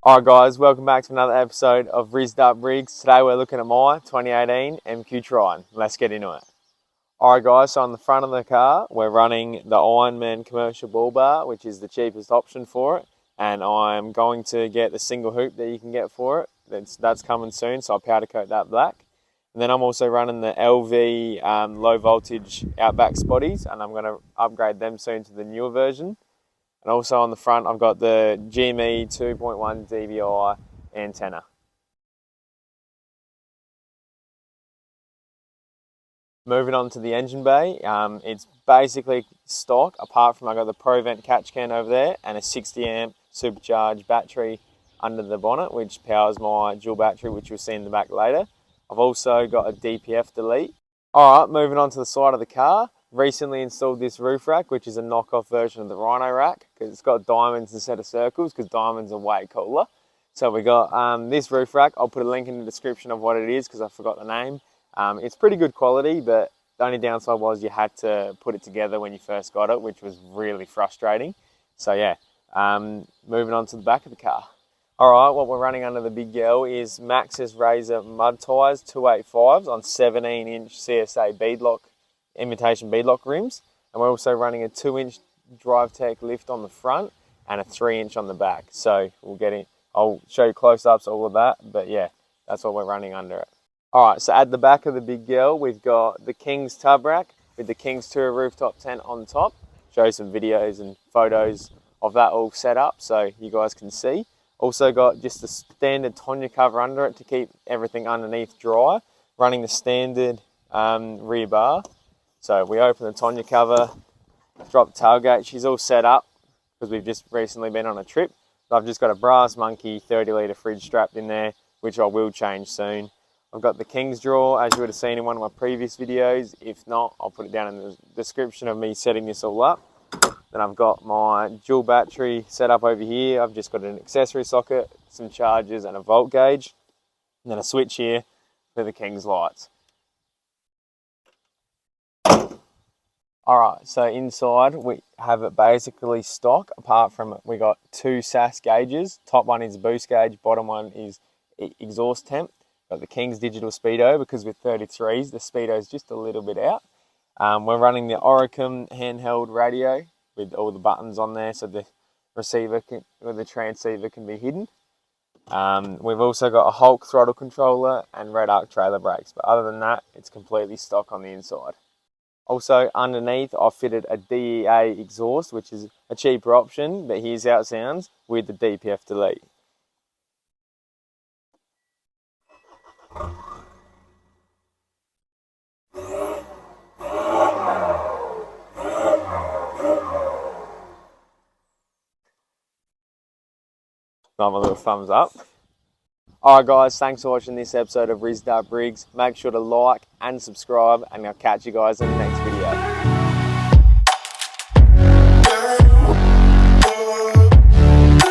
Alright guys, welcome back to another episode of Rizzed Up Rigs. Today we're looking at my 2018 MQ Triton. Let's get into it. Alright guys, so on the front of the car we're running the Ironman commercial bull bar, which is the cheapest option for it. And I'm going to get the single hoop that you can get for it. That's coming soon, so I'll powder coat that black. And then I'm also running the LV low voltage Outback Spotties, and I'm going to upgrade them soon to the newer version. And also on the front, I've got the GME 2.1 dBi antenna. Moving on to the engine bay, it's basically stock, apart from I've got the ProVent catch can over there and a 60 amp supercharged battery under the bonnet, which powers my dual battery, which you'll see in the back later. I've also got a DPF delete. Alright, moving on to the side of the car. Recently installed this roof rack, which is a knockoff version of the Rhino rack, because it's got diamonds instead of circles, because diamonds are way cooler. So we got this roof rack. I'll put a link in the description of what it is, because I forgot the name. It's pretty good quality, but the only downside was you had to put it together when you first got it, which was really frustrating. So yeah, moving on to the back of the car. Alright, what we're running under the big girl is Maxxis Razor mud tyres 285s on 17-inch CSA beadlock, imitation beadlock rims, and we're also running a 2-inch DriveTech lift on the front and a 3-inch on the back. So we'll get in, I'll show you close-ups, all of that, but yeah, that's what we're running under it. Alright, so at the back of the big girl, we've got the King's tub rack with the King's Tour rooftop tent on top. Show some videos and photos of that all set up so you guys can see. Also got just the standard Tonya cover under it to keep everything underneath dry. Running the standard rear bar. So we open the Tonya cover, drop the tailgate. She's all set up because we've just recently been on a trip. But I've just got a Brass Monkey 30-litre fridge strapped in there, which I will change soon. I've got the King's drawer, as you would have seen in one of my previous videos. If not, I'll put it down in the description of me setting this all up. Then I've got my dual battery set up over here. I've just got an accessory socket, some chargers and a volt gauge. And then a switch here for the King's lights. Alright, so inside we have it basically stock, apart from we got two SAS gauges. Top one is boost gauge, bottom one is exhaust temp. Got the King's digital speedo, because with 33s the speedo is just a little bit out. We're running the Oricum handheld radio with all the buttons on there, so the receiver or the transceiver can be hidden. We've also got a Hulk throttle controller and Red Arc trailer brakes, but other than that, it's completely stock on the inside. Also underneath, I've fitted a DEA exhaust, which is a cheaper option, but here's how it sounds with the DPF delete. Got my little thumbs up. Alright guys, thanks for watching this episode of Rizzed Up Rigs. Make sure to like and subscribe, and I'll catch you guys in the next video.